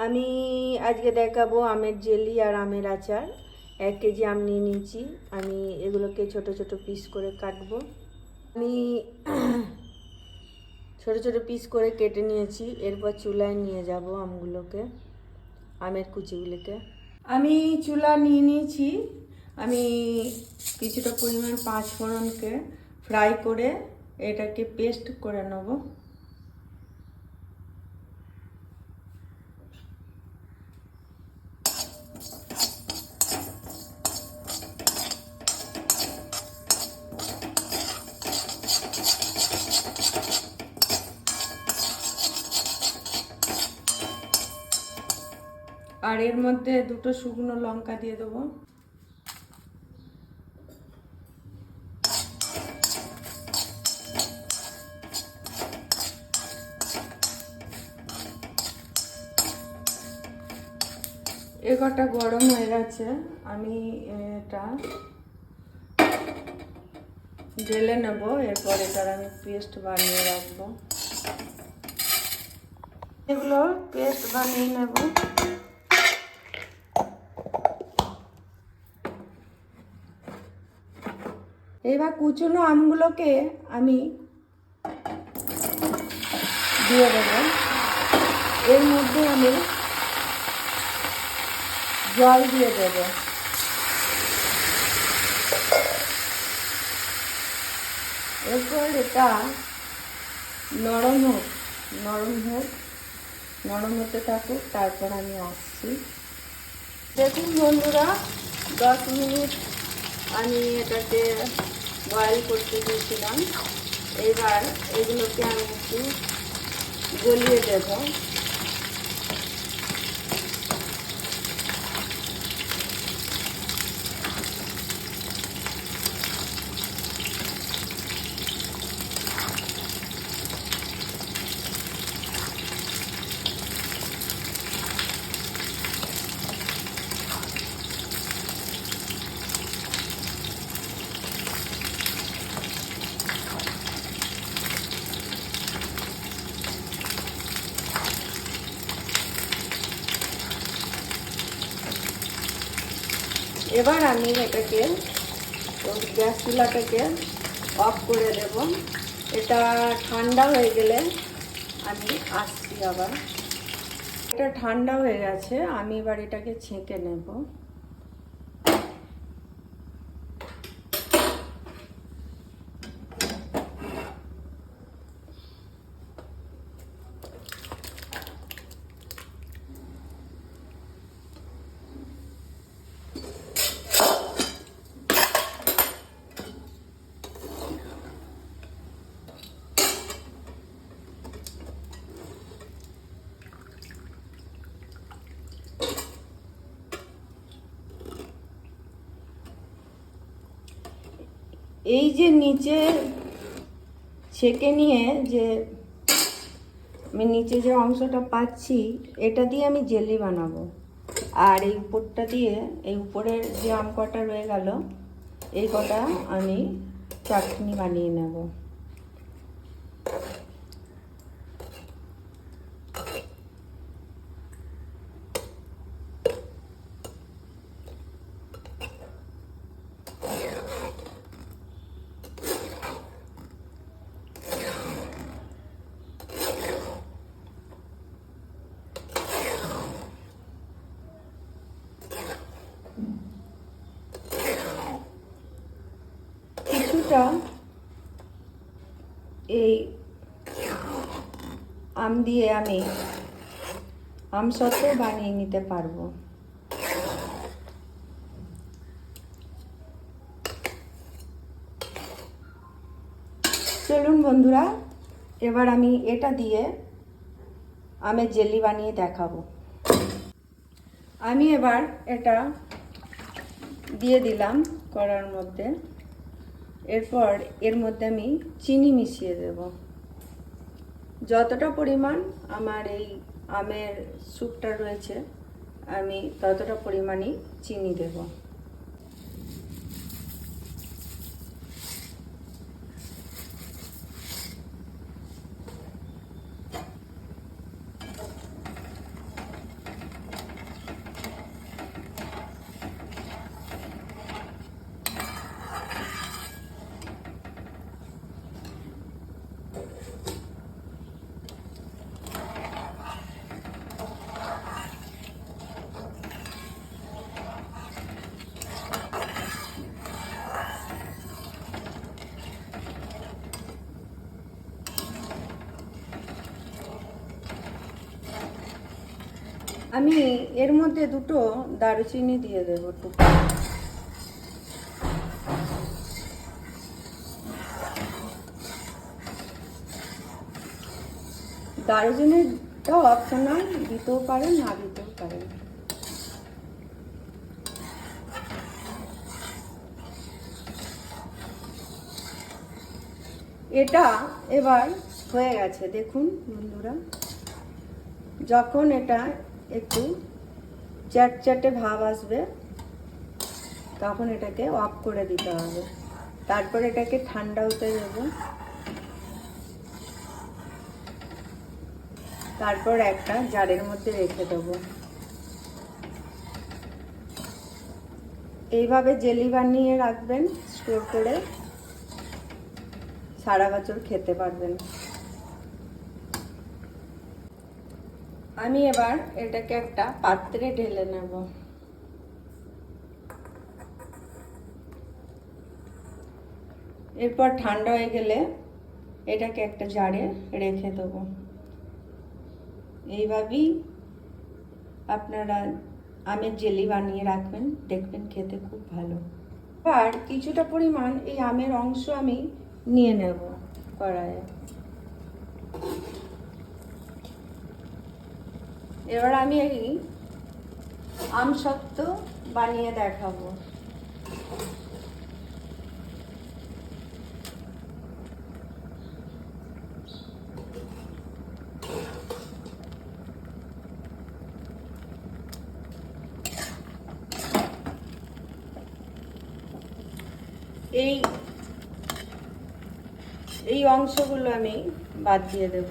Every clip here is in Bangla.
আমি আজকে দেখাবো আমের জেলি আর আমের আচার। 1 কেজি আম নিয়ে নিয়েছি। আমি এগুলোকে ছোট ছোট পিস করে কাটবো। আমি ছোট ছোট পিস করে কেটে নিয়েছি। এরপর চুলায় নিয়ে যাব আমগুলোকে, আমের কুচিগুলোকে। আমি চুলা নিয়ে নিয়েছি। আমি কিছুটা পরিমাণ 5 ফোড়নকে ফ্রাই করে এটাকে পেস্ট করে নেব। আর এর মধ্যে 2টো শুকনো লঙ্কা দিয়ে দেবো। কটা গরম হয়ে গেছে, আমি এটা ঢেলে নেব। এরপর এটার আমি পেস্ট বানিয়ে রাখবো। এগুলো পেস্ট বানিয়ে নেব। এবার কুচনো আমগুলোকে আমি দিয়ে দেব। এর মধ্যে আমি জল দিয়ে দেব। এরপর এটা নরম হতে থাকুক, তারপর আমি আসছি। দেখুন বন্ধুরা, 10 মিনিট আমি এটাকে বয়েল করতে দিয়েছিলাম। এবার এগুলোকে আমি একটু গলিয়ে দেব। এবার আমি এটাকে গ্যাস চুলাটাকে অফ করে দেব। এটা ঠান্ডা হয়ে গেলে আমি আসছি আবার। এটা ঠান্ডা হয়ে গেছে, আমি এবার এটাকে ছেঁকে নেব। এই যে নিচে ছেঁকে নিয়ে যে আমি নিচে যে অংশটা পাচ্ছি, এটা দিয়ে আমি জেলি বানাবো। আর এই উপরটা দিয়ে, এই উপরের যে আম কটা রয়ে গেল, এই কটা আমি চাটনি বানিয়ে নেব। কিছুটা এই আম দিয়ে আমি আমসত্ত্ব বানিয়ে নিতে পারবো। চলুন বন্ধুরা, এবার আমি এটা দিয়ে আমের জেলি বানিয়ে দেখাবো। আমি এবার এটা দিয়ে দিলাম কড়ার মধ্যে। এরপর এর মধ্যে আমি চিনি মিশিয়ে দেব। যতটা পরিমাণ আমার এই আমের স্যুপটা রয়েছে, আমি ততটা পরিমাণই চিনি দেব। আমি এর মধ্যে দুটো দারুচিনি দিয়ে দেবো টুকু। দারুচিনিটা অপশনাল, দিতেও পারেন না দিতেও পারেন। এটা এবার হয়ে গেছে দেখুন বন্ধুরা। যখন এটা একটু চ্যাটচ্যাটে ভাব আসবে তখন এটাকে অফ করে দিতে হবে। তারপর এটাকে ঠান্ডা হতে দেবো। তারপর একটা জারের মধ্যে রেখে দেবো। এইভাবে জেলি বানিয়ে রাখবেন, স্টোর করে সারা বছর খেতে পারবেন। আমি এবার এটাকে একটা পাত্রে ঢেলে নেব। এরপর ঠান্ডা হয়ে গেলে এটাকে একটা জারে রেখে দেবো। এইভাবেই আপনারা আমের জেলি বানিয়ে রাখবেন, দেখবেন খেতে খুব ভালো। আর কিছুটা পরিমাণ এই আমের অংশ আমি নিয়ে নেব কড়াইয়ে। এবার আমি এই আমসত্ত্ব বানিয়ে দেখাবো। এই অংশগুলো আমি বাদ দিয়ে দেব।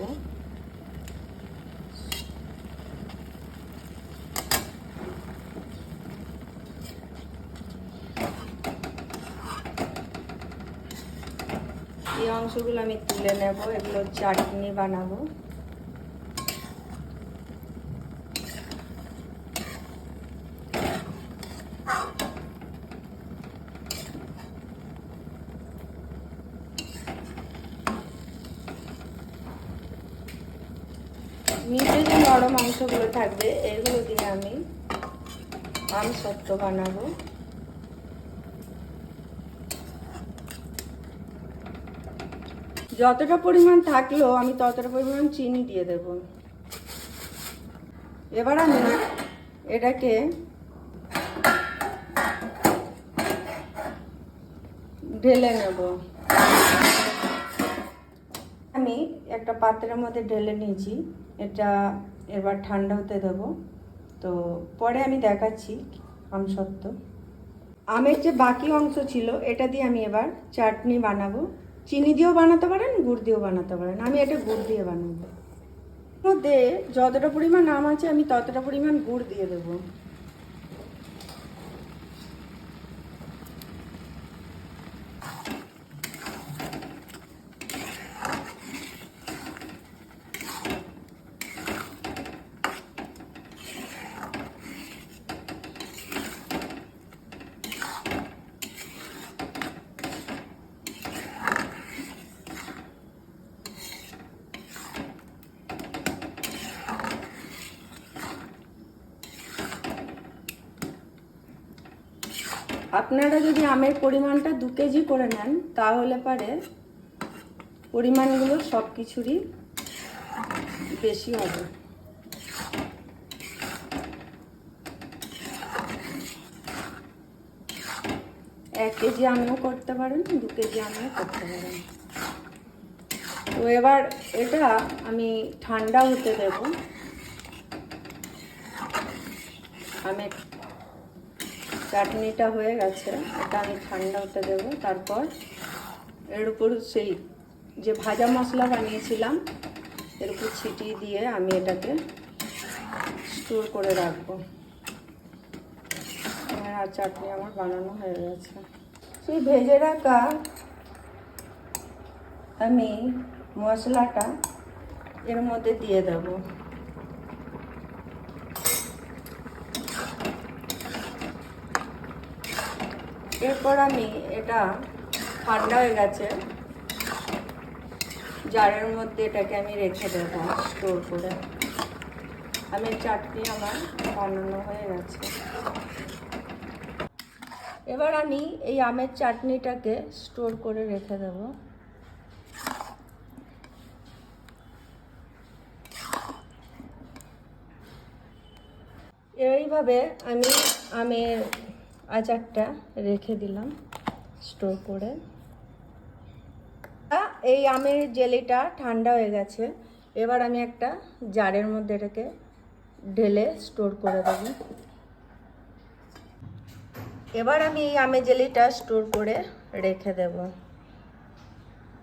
এই অংশগুলো আমি তুলে নেব, এগুলো চাটনি বানাবো। নিচে যে নরম অংশগুলো থাকবে এগুলো দিয়ে আমি আমসত্ত্ব বানাবো। যতটা পরিমাণ থাকলো আমি ততটা পরিমাণ চিনি দিয়ে দেব। এবার আমি এটাকে ঢেলে নেব। আমি একটা পাত্রের মধ্যে ঢেলে নিয়েছি, এটা এবার ঠান্ডা হতে দেব। তো পরে আমি দেখাচ্ছি আমসত্ত্ব। আমের যে বাকি অংশ ছিল এটা দিয়ে আমি এবার চাটনি বানাবো। চিনি দিয়েও বানাতে পারেন, গুড় দিয়েও বানাতে পারেন। আমি এটা গুড় দিয়ে বানাবো। মধ্যে যতটা পরিমাণ আম আছে আমি ততটা পরিমাণ গুড় দিয়ে দেবো। আপনারা যদি আমের পরিমাণটা 2 কেজি করে নেন তাহলে পারে পরিমাণগুলো সব কিছুরই বেশি হবে। 1 কেজি আমিও করতে পারেন, 2 কেজি আমিও করতে পারেন। তো এবার এটা আমি ঠান্ডা হতে দেব। আমের চাটনিটা হয়ে গেছে, এটা আমি ঠান্ডা হতে দেব। তারপর এর উপর সেই যে ভাজা মশলা বানিয়েছিলাম এর উপর ছিটিয়ে দিয়ে আমি এটাকে স্টোর করে রাখবো। আর চাটনি আমার বানানো হয়ে গেছে। সেই ভেজে রাখা আমি মশলাটা এর মধ্যে দিয়ে দেব। এরপর আমি এটা ঠান্ডা হয়ে গেছে, জারের মধ্যে এটাকে আমি রেখে দেবো স্টোর করে। আমের চাটনি আমার বানানো হয়ে গেছে। এবার আমি এই আমের চাটনিটাকে স্টোর করে রেখে দেব। এইভাবে আমি আমের আচারটা রেখে দিলাম স্টোর করে। এই আমের জেলিটা ঠান্ডা হয়ে গেছে। এবার আমি একটা জারের মধ্যে এটাকে ঢেলে স্টোর করে দেব। এবার আমি এই আমের জেলিটা স্টোর করে রেখে দেব।